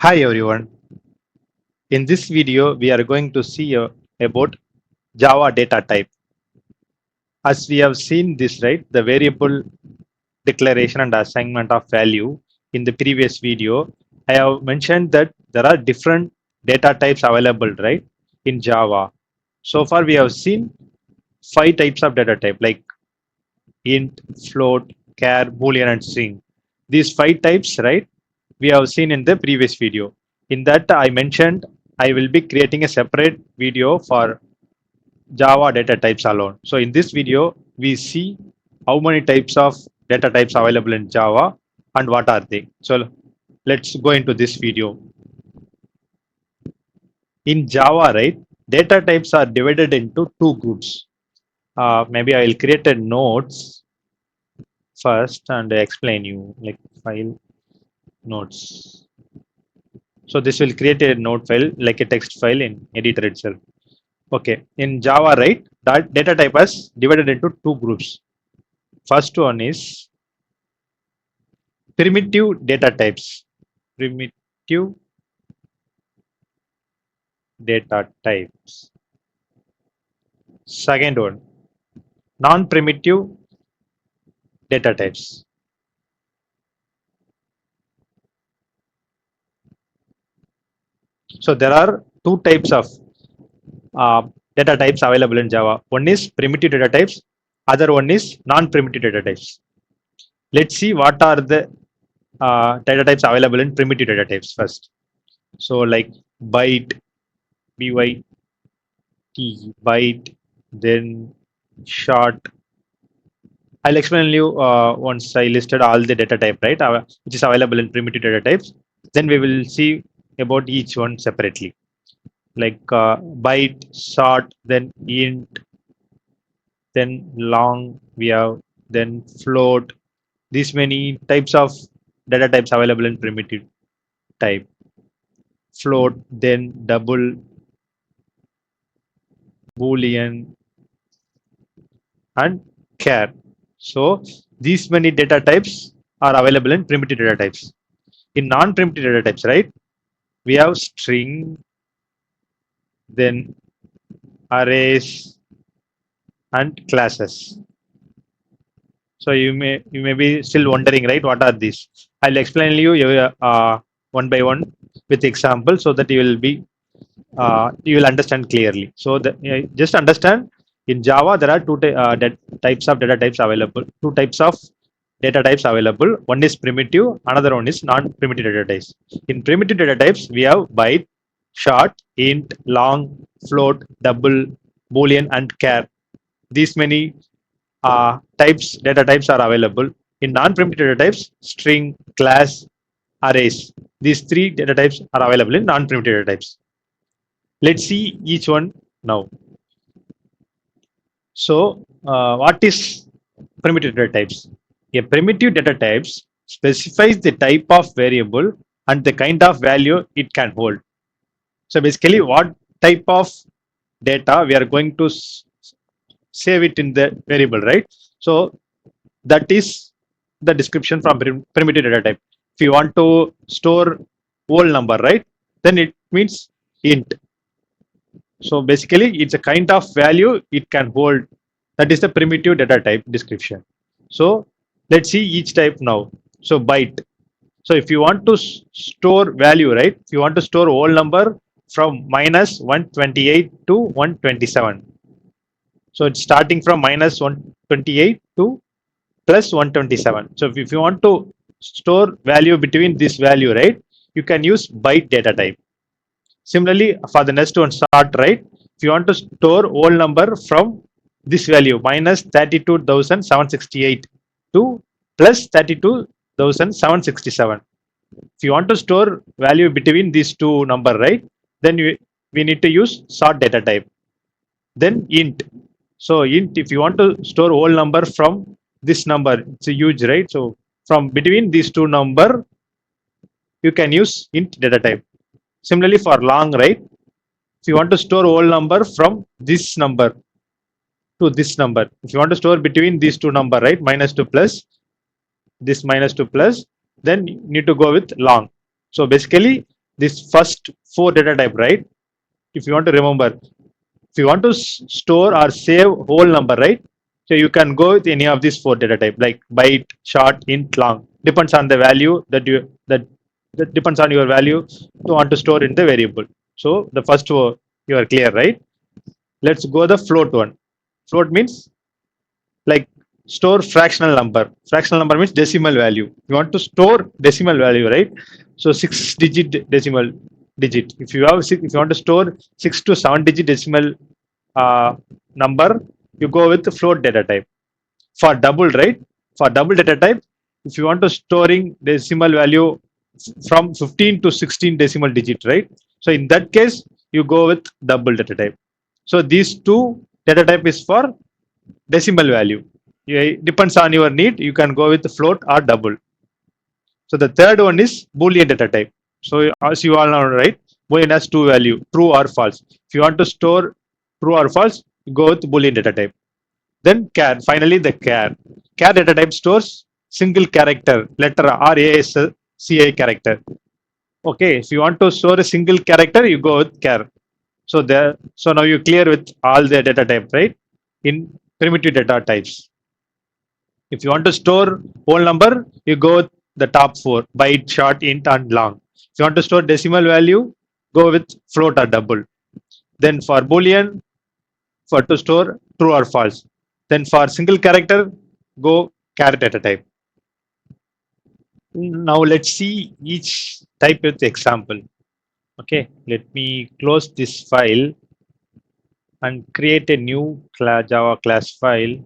Hi everyone. In this video, we are going to see about Java data type. As we have seen this, right, the variable declaration and assignment of value in the previous video, I have mentioned that there are different data types available, right, in Java. So far, we have seen 5 types of data type like int, float, char, boolean, and string. These 5 types, right, we have seen in the previous video. In that, I mentioned I will be creating a separate video for Java data types alone. So in this video, we see how many types of data types available in Java and what are they. So let's go into this video. In Java, right, data types are divided into 2 groups. Maybe I will create a notes first and explain you like file notes. So this will create a node file like a text file in editor itself. Okay, in Java, right, that data type is divided into 2 groups. First one is primitive data types. Primitive data types. Second one, non-primitive data types. So there are 2 types of data types available in Java. One is primitive data types, other one is non-primitive data types. Let's see what are the data types available in primitive data types first. So like byte, byt, byte, then short. I'll explain you once I listed all the data type, right, which is available in primitive data types. Then we will see about each one separately. Like byte, short, then int, then long, we have then float. These many types of data types available in primitive type. Float, then double, boolean, and char. So these many data types are available in primitive data types. In non-primitive data types, right, we have string, then arrays, and classes. So you may be still wondering, right, what are these? I'll explain you one by one with example so that you will understand clearly. So just understand, in Java there are types of data types available. 2 types of data types available. One is primitive, another one is non-primitive data types. In primitive data types, we have byte, short, int, long, float, double, boolean, and char. These many data types are available. In non-primitive data types, string, class, arrays. These 3 data types are available in non-primitive data types. Let's see each one now. So, what is primitive data types? A primitive data types specifies the type of variable and the kind of value it can hold. So basically, what type of data we are going to save it in the variable, right? So that is the description from primitive data type. If you want to store whole number, right, then it means int. So basically, it's a kind of value it can hold. That is the primitive data type description. So let's see each type now. So byte. So if you want to store value, right? If you want to store whole number from minus 128 to 127. So it's starting from minus 128 to plus 127. So if you want to store value between this value, right, you can use byte data type. Similarly, for the next one, start, right? If you want to store whole number from this value minus 32,768 to plus 32,767. If you want to store value between these two number, right, then we need to use sort data type. Then int. So int, if you want to store whole number from this number, it's a huge, right? So from between these two number, you can use int data type. Similarly for long, right? If you want to store whole number from this number to this number, if you want to store between these two number, right, minus to plus, this minus to plus, then you need to go with long. So basically, this first four data type, right? If you want to remember, if you want to store or save whole number, right? So you can go with any of these four data type, like byte, short, int, long. Depends on the value that depends on your value to want to store in the variable. So the first one you are clear, right? Let's go the float one. Float means like store fractional number. Fractional number means decimal value. You want to store decimal value, right? So 6 digit decimal digit. If you have if you want to store 6 to 7 digit decimal number, you go with the float data type. For double, right? For double data type, if you want to storing decimal value from 15 to 16 decimal digit, right? So in that case, you go with double data type. So these two data type is for decimal value. It depends on your need. You can go with float or double. So the third one is Boolean data type. So as you all know, right? Boolean has two value, true or false. If you want to store true or false, you go with Boolean data type. Then char. Finally, the char. Char data type stores single character, letter or ASCII character. Okay, if you want to store a single character, you go with char. So now you clear with all the data type, right? In primitive data types. If you want to store whole number, you go with the top four: byte, short, int, and long. If you want to store decimal value, go with float or double. Then for Boolean, for to store true or false. Then for single character, go char data type. Now let's see each type with example. Okay, let me close this file and create a new Java class file.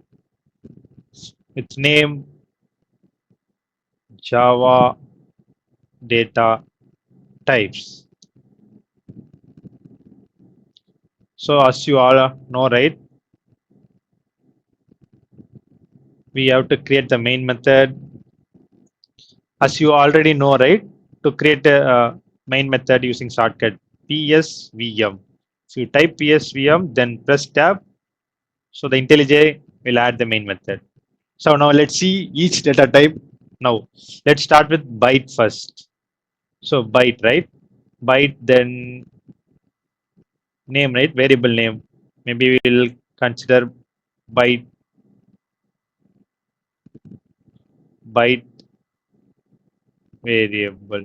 Its name Java data types. So as you all know, right, we have to create the main method. As you already know, right, to create a main method using shortcut PSVM. If you type PSVM, then press tab. So the IntelliJ will add the main method. So now let's see each data type. Now let's start with byte first. So byte, right? Byte, then name, right? Variable name. Maybe we'll consider byte byte variable.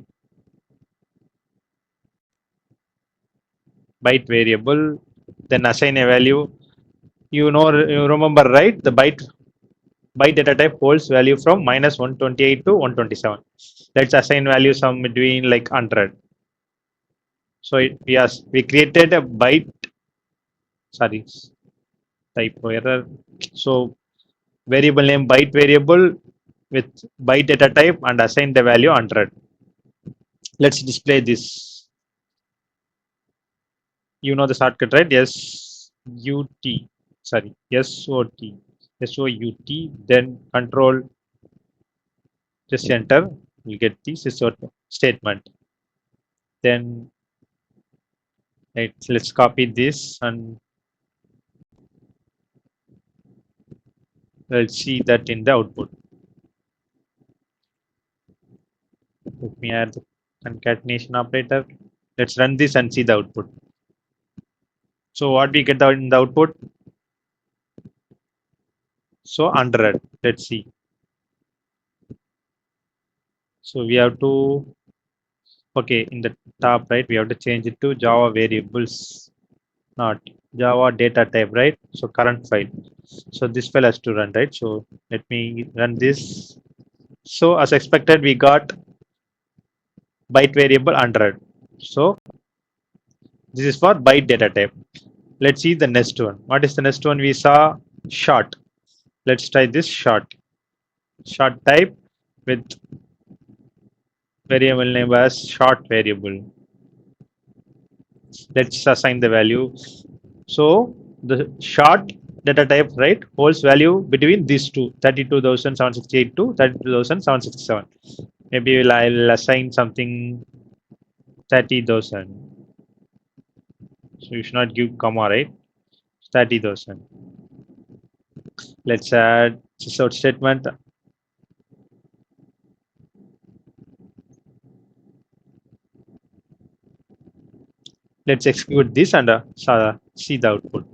Byte variable, then assign a value. You remember, right? The byte data type holds value from minus 128 to 127. Let's assign value some between like 100. So we created a byte, sorry, typo error. So variable name byte variable with byte data type and assign the value 100. Let's display this. You know the shortcut, right? SUT, sorry, SOUT, then control, just enter, you get this statement. Then let's copy this and let's see that in the output. Let me add the concatenation operator. Let's run this and see the output. So what we get in the output? So 100. Let's see. So we have to, okay, in the top right, we have to change it to Java variables, not Java data type, right? So current file. So this file has to run, right? So let me run this. So as expected, we got byte variable 100. So this is for byte data type. Let's see the next one. What is the next one? We saw short. Let's try this short. Short type with variable name as short variable. Let's assign the value. So the short data type, right, holds value between these two, 32,768 to 32,767. Maybe I'll assign something 30,000. So you should not give comma, right? 30,000. Let's add sort statement. Let's execute this and see the output.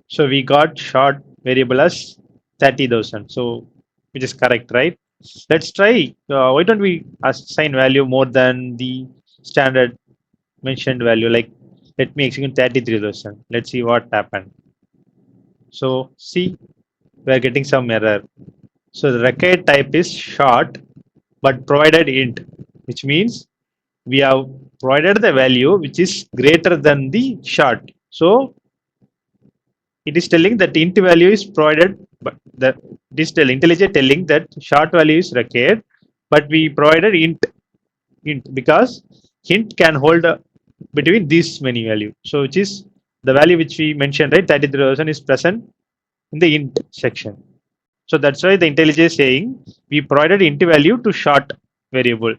So we got short variable as 30,000. So which is correct, right? Let's try. Why don't we assign value more than the standard mentioned value? Like let me execute 33,000. Let's see what happened. So see, we are getting some error. So the record type is short, but provided int, which means we have provided the value which is greater than the short. So it is telling that int value is provided, but the this tell IntelliJ telling that short value is required, but we provided int because int can hold between these many value. So which is the value which we mentioned, right? 33,000 is present in the int section. So that's why the IntelliJ is saying we provided int value to short variable.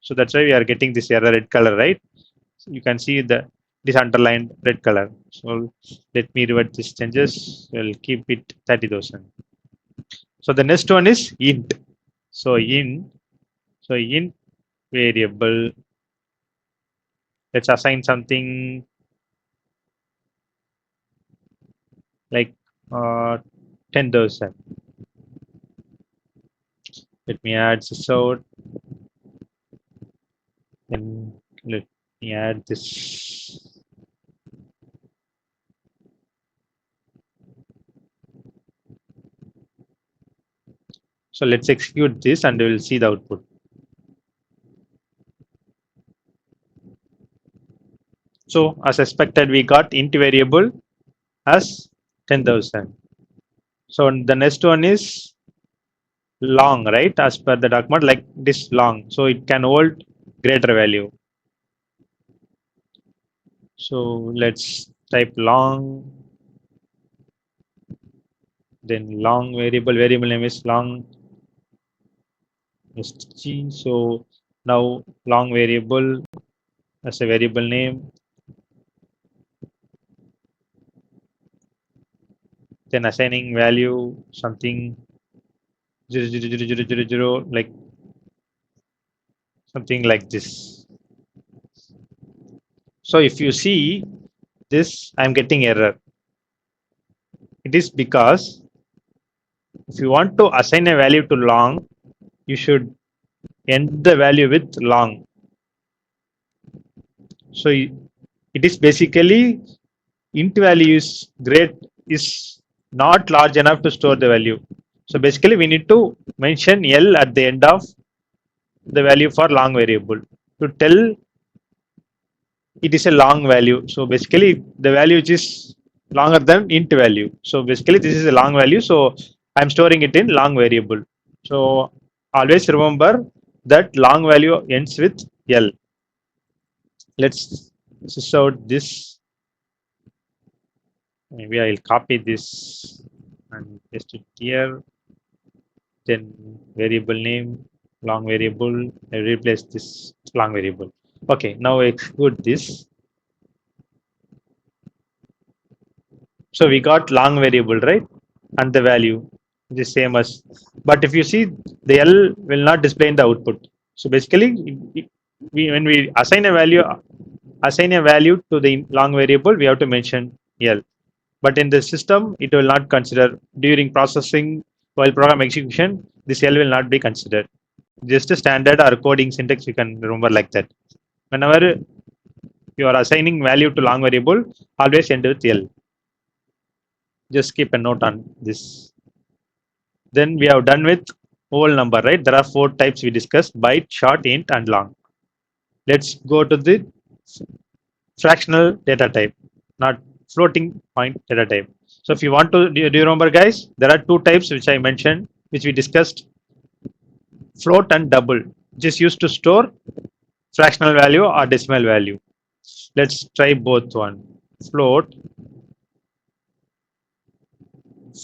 So that's why we are getting this error red color, right? So you can see the this underlined red color. So let me revert these changes. We'll keep it 30,000. So the next one is int. So int variable. Let's assign something like 10,000. Let me add this out. Then let me add this. So let's execute this and we will see the output. So as expected, we got int variable as 10,000. So the next one is long, right? As per the document, like this long. So it can hold greater value. So let's type long, then long variable name is long stg. So now long variable as a variable name, then assigning value something 0, like something like this. So if you see this, I'm getting error. It is because if you want to assign a value to long, you should end the value with long. So it is basically int value is great is not large enough to store the value. So basically we need to mention L at the end of the value for long variable to tell it is a long value. So basically the value which is longer than int value. So basically this is a long value. So I'm storing it in long variable. So always remember that long value ends with L. Let's sys out this. Maybe I'll copy this and paste it here. Then variable name, long variable. I replace this long variable. Okay, now execute this. So we got long variable, right? And the value is the same as. But if you see, the L will not display in the output. So basically, when we assign a value to the long variable, we have to mention L. But in the system, it will not consider during processing while program execution. This L will not be considered. Just a standard or coding syntax you can remember like that. Whenever you are assigning value to long variable, always end with L. Just keep a note on this. Then we have done with whole number, right? There are 4 types we discussed: byte, short, int, and long. Let's go to the fractional data type, not floating point data type. So if you want to, do you remember, guys? There are 2 types which I mentioned, which we discussed: float and double, which is used to store fractional value or decimal value. Let's try both one. Float,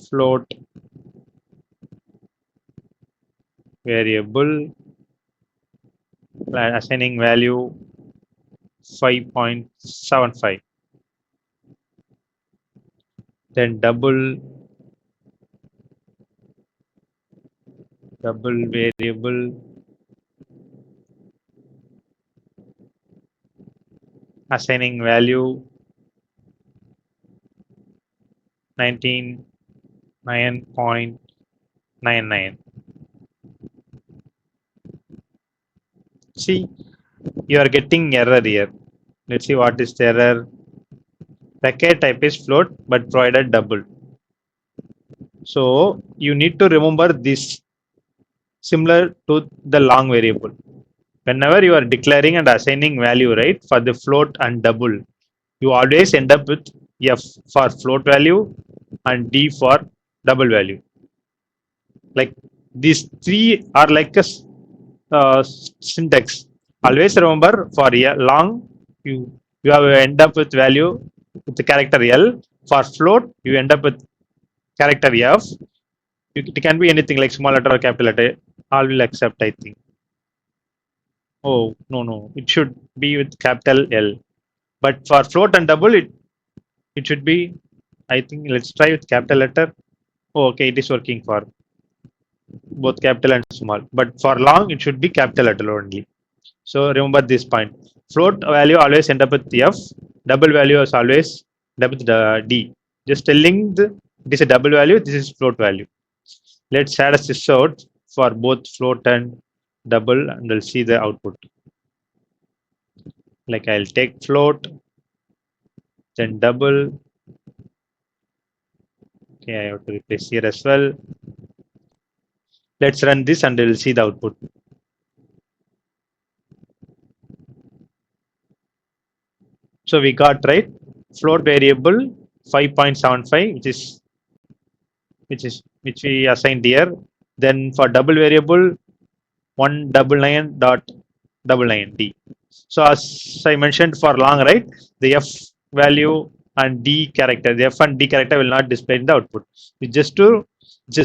float variable, assigning value 5.75. Then double variable assigning value 99.99. See, you are getting error here. Let's see what is the error. Packet type is float but provided double. So you need to remember this similar to the long variable. Whenever you are declaring and assigning value, right, for the float and double, you always end up with F for float value and D for double value. Like these three are like a syntax. Always remember for a long, you you have end up with value with the character L. For float, you end up with character F. It can be anything like small letter or capital letter. All will accept, I think. Oh, no, no. It should be with capital L. But for float and double, it should be, I think, let's try with capital letter. Oh, okay, it is working for both capital and small. But for long, it should be capital letter only. So remember this point. Float value always end up with F. Double value is always end up with the D. Just telling it is a double value, this is float value. Let's add a sysout for both float and double and we'll see the output. Like I'll take float, then double. Okay, I have to replace here as well. Let's run this and we'll see the output. So we got right float variable 5.75, which we assigned here. Then for double variable 199.99D. So as I mentioned for long, right, the F value and D character, the F and D character will not display in the output. It's just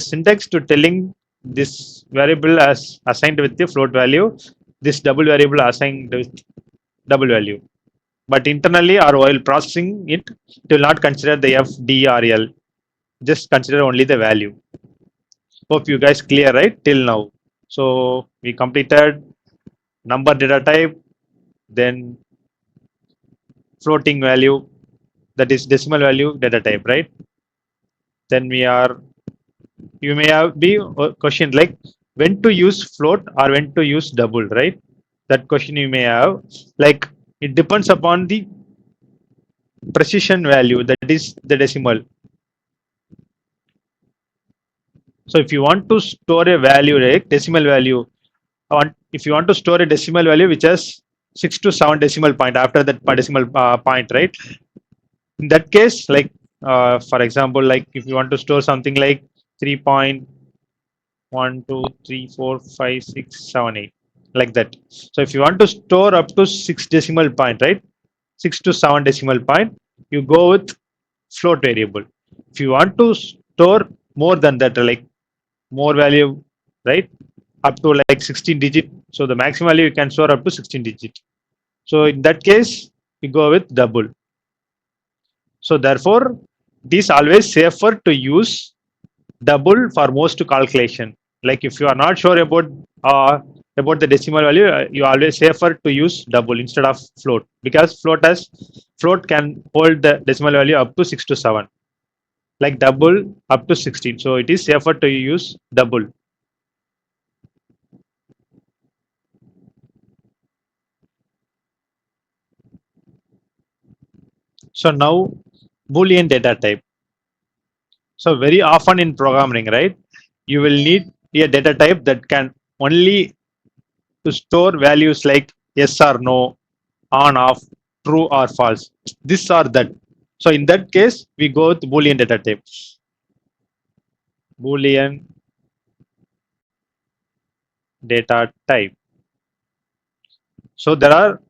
syntax to telling this variable as assigned with the float value, this double variable assigned with double value. But internally or while processing it, it will not consider the F, D, or L. Just consider only the value. Hope you guys clear, right, till now. So we completed number data type, then floating value, that is decimal value data type, right? Then you may have be question like when to use float or when to use double, right? That question you may have. Like it depends upon the precision value, that is the decimal. So if you want to store a value, like decimal value, if you want to store a decimal value which has 6 to 7 decimal point after that decimal point, right? In that case, like for example, like if you want to store something like 3.1234567 like that. So if you want to store up to 6 decimal point, right, 6 to 7 decimal point, you go with float variable. If you want to store more than that, like more value, right, up to like 16 digit, so the maximum value you can store up to 16 digit. So in that case, you go with double. So therefore, it is always safer to use double for most calculation. Like if you are not sure about the decimal value, you always safer to use double instead of float, because float can hold the decimal value up to 6 to 7, like double up to 16. So it is safer to use double. So now Boolean data type. So very often in programming, right, you will need a data type that can only to store values like yes or no, on, off, true or false, this or that. So in that case, we go with Boolean data type. Boolean data type. So there are,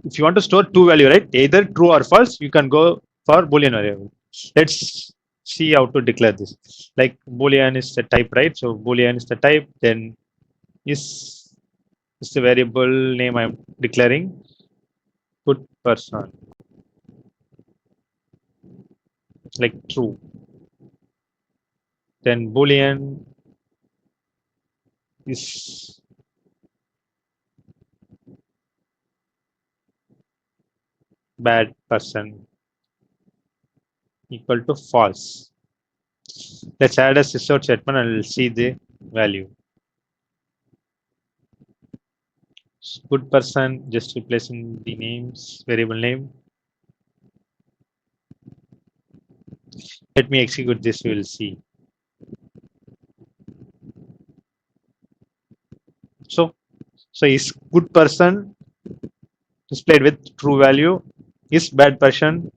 if you want to store two value, right, either true or false, you can go for Boolean variable. Let's see how to declare this. Like Boolean is the type, right? So Boolean is the type. Then is the variable name I'm declaring. Good person, like true. Then Boolean is bad person equal to false. Let's add a sysort statement and we'll see the value. Good person, just replacing the names, variable name. Let me execute this, we will see. So is good person displayed with true value, is bad person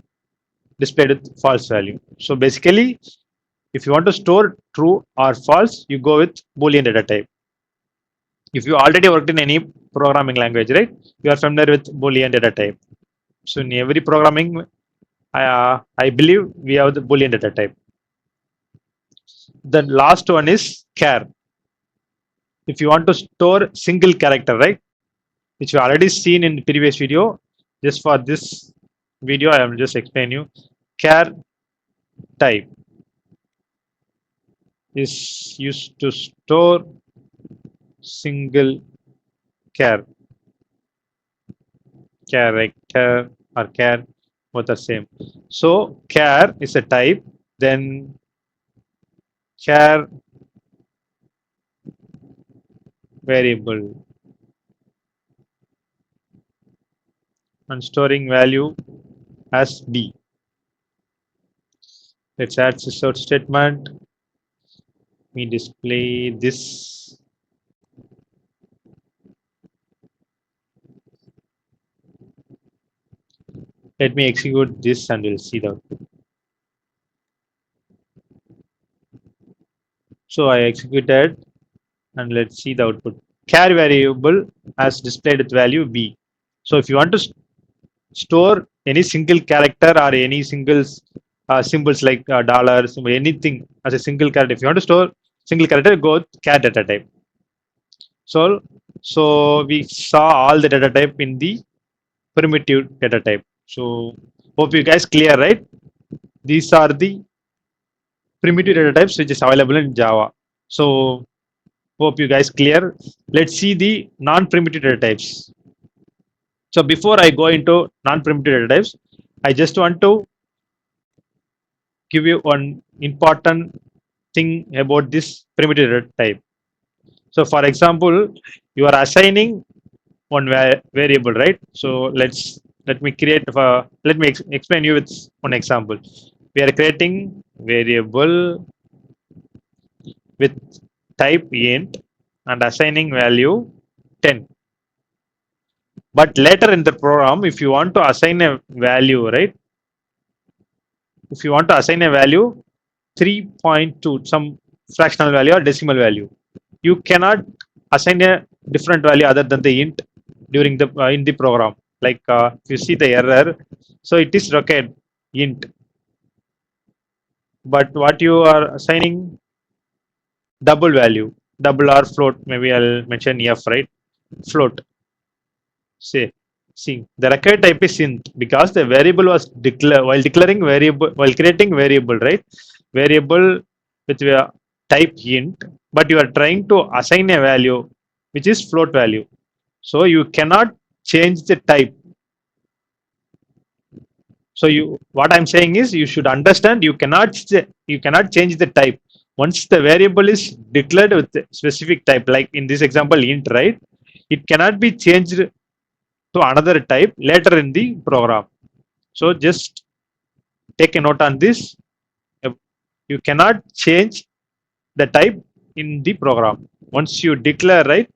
displayed with false value. So basically, if you want to store true or false, you go with Boolean data type. If you already worked in any programming language, right, you are familiar with Boolean data type. So in every programming, I believe we have the Boolean data type. The last one is char. If you want to store single character, right, which you already seen in the previous video, just for this video, I am just explain you. Char type is used to store single char, character or char, both are same. So char is a type, then char variable and storing value as b. Let's add sysort statement. We display this. Let me execute this and we'll see the output. So I executed and let's see the output. Char variable has displayed with value b. So if you want to store any single character or any single symbols like dollar symbol, anything as a single character, if you want to store single character, go with char data type. So we saw all the data type in the primitive data type. So hope you guys clear, right? These are the primitive data types which is available in Java. So hope you guys clear. Let's see the non-primitive data types. So before I go into non-primitive data types, I just want to give you one important thing about this primitive data type. So for example, you are assigning one variable, right? So let me create let me explain you with one example. We are creating variable with type int and assigning value 10. But later in the program, if you want to assign a value, right? If you want to assign a value 3.2, some fractional value or decimal value, you cannot assign a different value other than the int during the in the program. Like if you see the error, so it is required int, but what you are assigning double value, double or float. Maybe I'll mention f, right? Float. Say, see, the required type is int because the variable was declared while declaring variable while creating variable, right? Variable with the type int, but you are trying to assign a value which is float value. So you cannot change the type. So you, what I'm saying is, you should understand you cannot change the type once the variable is declared with a specific type. Like in this example, int, right? It cannot be changed to another type later in the program. So just take a note on this. You cannot change the type in the program. Once you declare, right,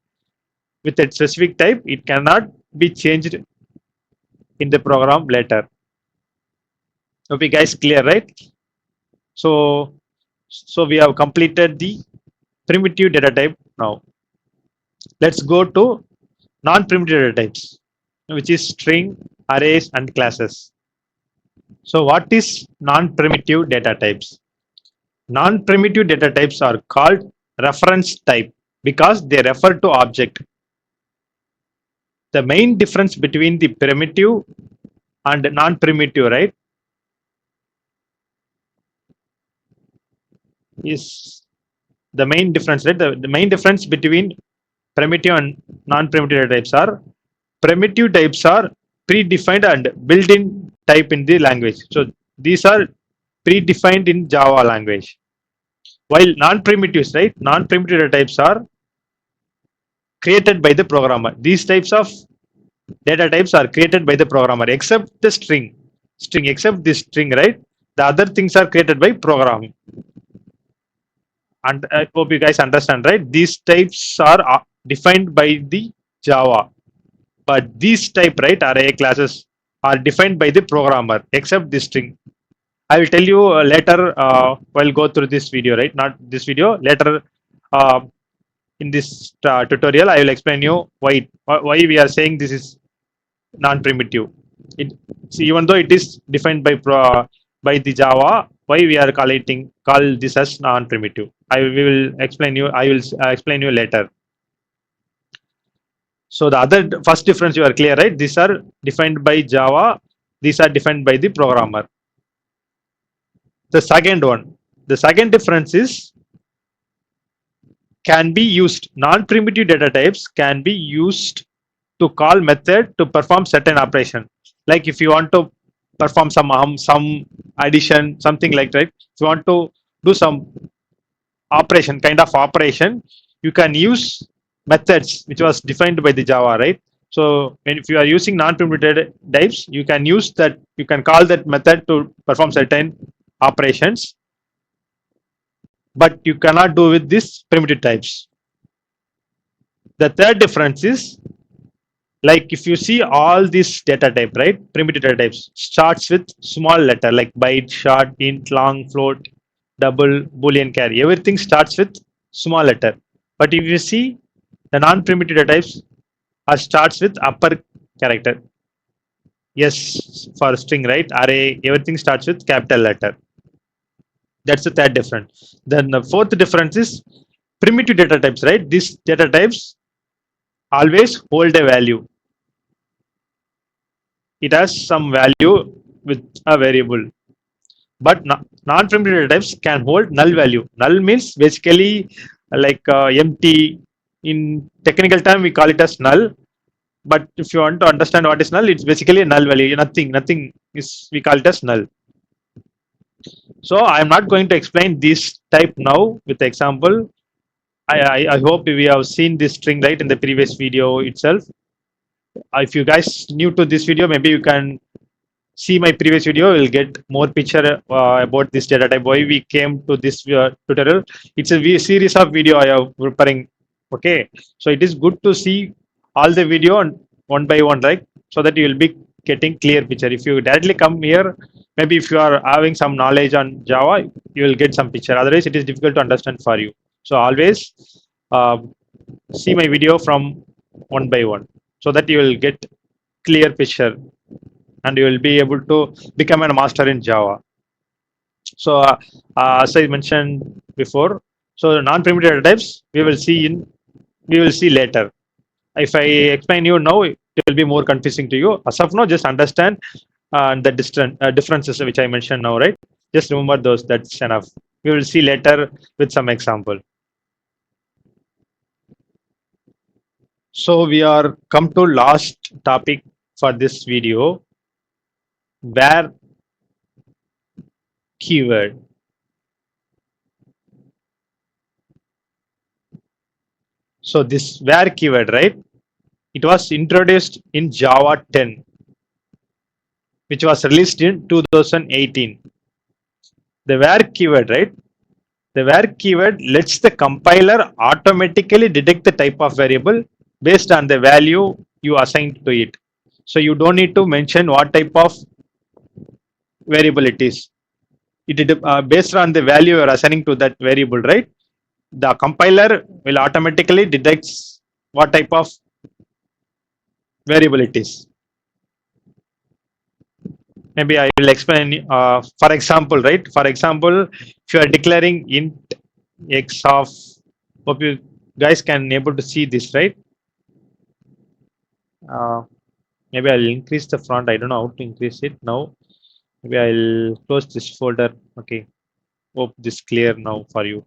with a specific type, it cannot be changed in the program later. Hope you guys clear, right? So, so we have completed the primitive data type now. Let's go to non-primitive data types, which is string, arrays, and classes. So what is non-primitive data types? Non-primitive data types are called reference type because they refer to object. The main difference between the primitive and non-primitive, right, is the main difference, right? The main difference between primitive and non-primitive data types are primitive types are predefined and built-in type in the language. So these are predefined in Java language. While non-primitives, right? Non-primitive data types are created by the programmer. These types of data types are created by the programmer, except the string, except this string, right? The other things are created by programming. And I hope you guys understand, right? These types are defined by the Java, but these type, right, array classes are defined by the programmer, except this string. I will tell you later. While go through this video, right? Not this video. Later, uh, in this tutorial, I will explain you why we are saying this is non-primitive. It see, even though it is defined by the Java, why we are call this as non-primitive. We will explain you. I will explain you later. So the other first difference you are clear, right? These are defined by Java. These are defined by the programmer. The second one, the second difference is can be used. Non-primitive data types can be used to call method to perform certain operation. Like if you want to perform some addition, something like that. If you want to do some operation, kind of operation, you can use methods which was defined by the Java, right? So when if you are using non-primitive types, you can use that. You can call that method to perform certain operations, but you cannot do with these primitive types. The third difference is like if you see all these data type, right? Primitive data types starts with small letter like byte, short, int, long, float, double, boolean carry. Everything starts with small letter. But if you see the non-primitive data types are starts with upper character. Yes, for string, right? Array, everything starts with capital letter. That's the third difference. Then the fourth difference is primitive data types, right? These data types always hold a value. It has some value with a variable. But non-primitive data types can hold null value. Null means basically like empty. In technical term, we call it as null. But if you want to understand what is null, it's basically a null value. Nothing is we call it as null. So I am not going to explain this type now with the example. I hope we have seen this string right in the previous video itself. If you guys new to this video, maybe you can see my previous video. We'll get more picture about this data type. Why we came to this tutorial. It's a series of video I am preparing. Okay, so it is good to see all the video and one by one, right? So that you will be getting clear picture. If you directly come here, maybe if you are having some knowledge on Java, you will get some picture. Otherwise, it is difficult to understand for you. So always uh, see my video from one by one, so that you will get clear picture and you will be able to become a master in Java. So as I mentioned before, so non-primitive data types we will see later. If I explain you now, it will be more confusing to you. As of now, just understand the differences which I mentioned now, right? Just remember those. That's enough. We will see later with some example. So we are come to last topic for this video, where keyword. So this where keyword, right? It was introduced in Java 10, which was released in 2018. The where keyword, right? The where keyword lets the compiler automatically detect the type of variable based on the value you assign to it. So you don't need to mention what type of variable it is. It based on the value you are assigning to that variable, right? The compiler will automatically detects what type of variable it is. Maybe I will explain. For example, right? For example, if you are declaring int x of, hope you guys can able to see this, right? Uh, Maybe I'll increase the font. I don't know how to increase it now. Maybe I'll close this folder. Okay. Hope this clear now for you.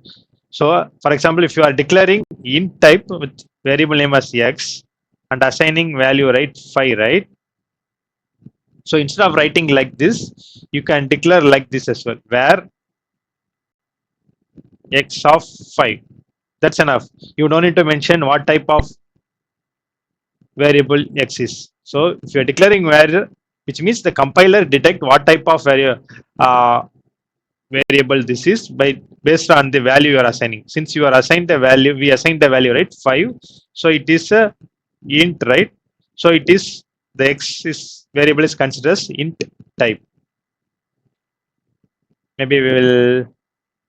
So, for example, if you are declaring int type with variable name as x and assigning value, right, 5, right? So instead of writing like this, you can declare like this as well, where x of 5. That's enough. You don't need to mention what type of variable x is. So if you're declaring where, which means the compiler detect what type of uh, variable this is by based on the value you are assigning. Since you are assigned the value, we assigned the value, right, 5. So it is a int, right? So it is the x is variable is considered as int type. Maybe we will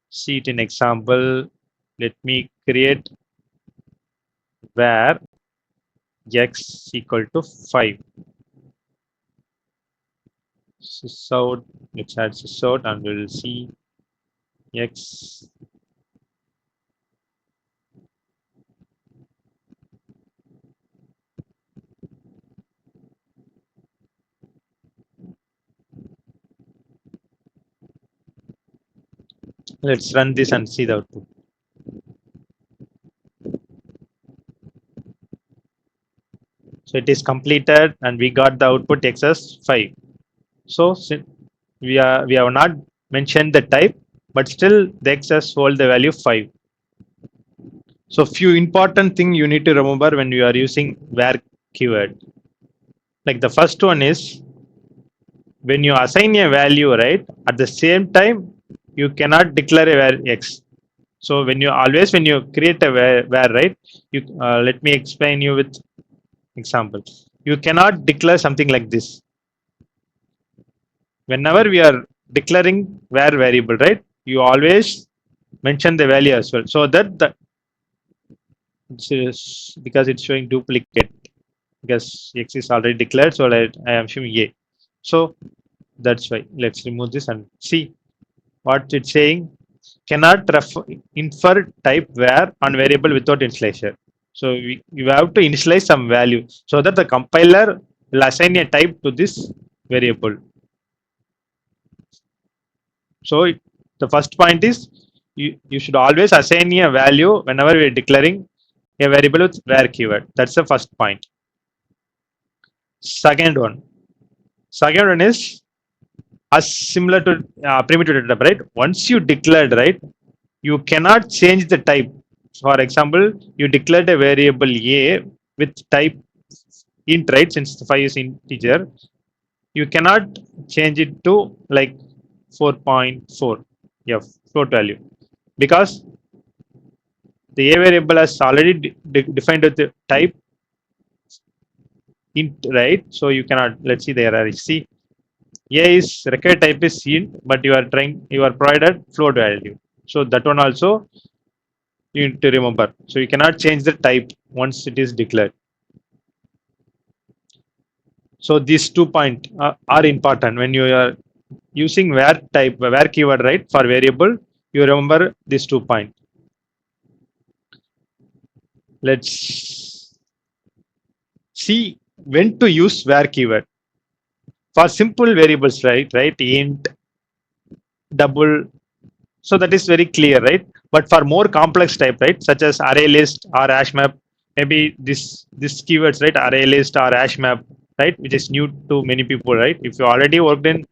see it in example. Let me create where x equal to 5. So let's add sysout and we'll see x. Let's run this and see the output. So it is completed and we got the output x as 5. So we have not mentioned the type, but still the x has hold the value 5. So few important thing you need to remember when you are using where keyword. Like the first one is when you assign a value, right, at the same time you cannot declare a where x. So when you create a where, right, you let me explain you with example. You cannot declare something like this. Whenever we are declaring where variable, right, you always mention the value as well, so that the because it's showing duplicate because x is already declared, so I am showing a. So that's why let's remove this and see what it's saying. Cannot infer type where on variable without initializer. So you have to initialize some value so that the compiler will assign a type to this variable. So the first point is you should always assign a value whenever we are declaring a variable with where keyword. That's the first point. Second one. Second one is as similar to primitive data type, right? Once you declared, right, you cannot change the type. For example, you declared a variable a with type int, right? Since the 5 is integer, you cannot change it to like 4.4, yeah, float value, because the a variable has already defined with the type int, right? So you cannot. Let's see the error. See, a is required type is int, but you are provided float value. So that one also you need to remember. So you cannot change the type once it is declared. So these 2 points are important when you are using where type, where keyword, right, for variable. You remember these 2 points. Let's see when to use where keyword for simple variables, right, int, double. So that is very clear, right? But for more complex type, right, such as array list or hash map, maybe this keywords, right, array list or hash map, right, which is new to many people, right? If you already worked in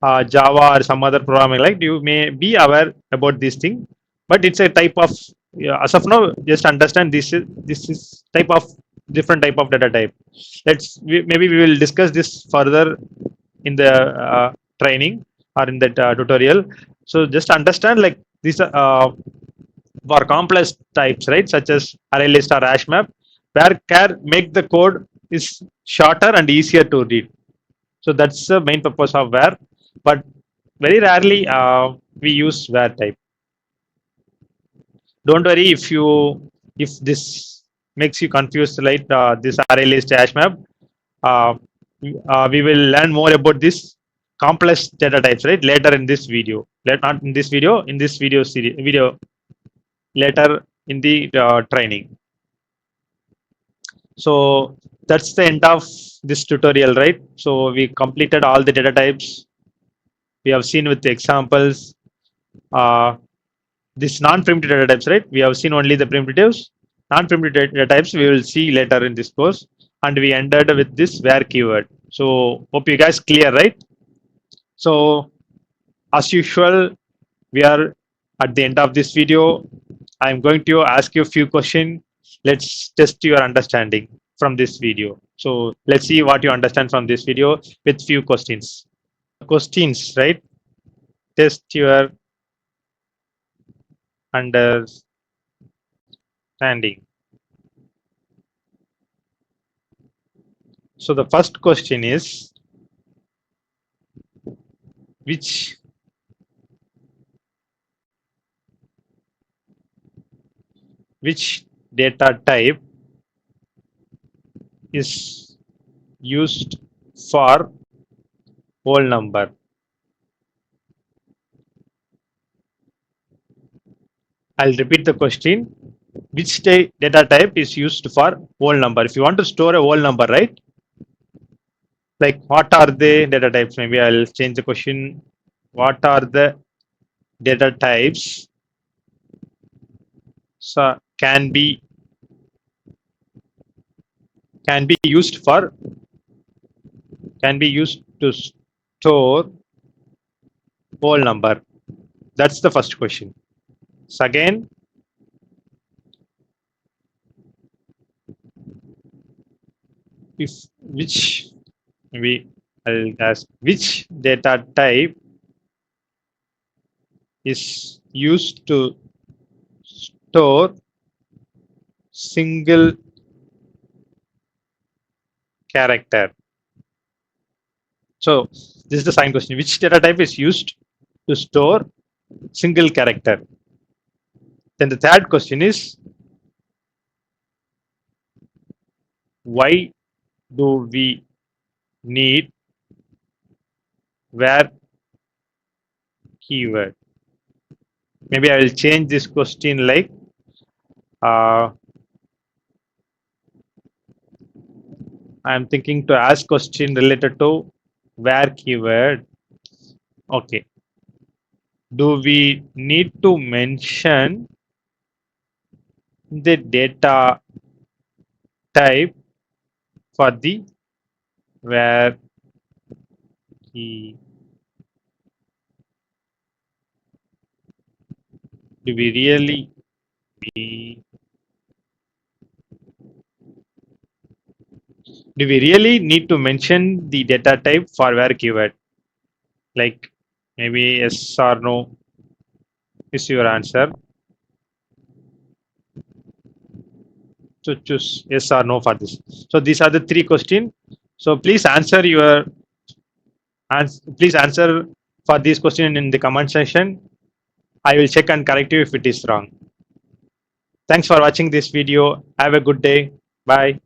Java or some other programming, like you may be aware about this thing, but it's a type of, yeah, as of now, just understand this is type of different type of data type. Maybe we will discuss this further in the training or in that tutorial. So just understand like these for complex types, right, such as array list or hash map, where can make the code is shorter and easier to read. So that's the main purpose of where, but very rarely we use where type. Don't worry if this makes you confused, like this array list hash map. Uh, we will learn more about this complex data types, right, later in this video. Not in this video, in this video later in the training. So that's the end of this tutorial, right? So we completed all the data types. We have seen with the examples. Uh, this non-primitive data types, right? We have seen only the primitives. Non-primitive data types we will see later in this course. And we ended with this where keyword. So hope you guys clear, right? So as usual, we are at the end of this video. I'm going to ask you a few questions. Let's test your understanding from this video. So let's see what you understand from this video with few questions. Questions, right? Test your understanding. So the first question is which which data type is used for whole number? I'll repeat the question. Which data type is used for whole number? If you want to store a whole number, right? Like what are the data types? Maybe I'll change the question. What are the data types so can be used for can be used to store whole number? That's the first question. So again, if which maybe I'll ask which data type is used to store single character. So this is the second question. Which data type is used to store single character? Then the third question is why do we need where keyword? Maybe I will change this question like uh, I am thinking to ask question related to where keyword. Okay. Do we need to mention the data type for the where key? Do we really be, do we really need to mention the data type for where keyword? Like maybe yes or no is your answer. So choose yes or no for this. So these are the three questions. So please answer your please answer for this question in the comment section. I will check and correct you if it is wrong. Thanks for watching this video. Have a good day. Bye.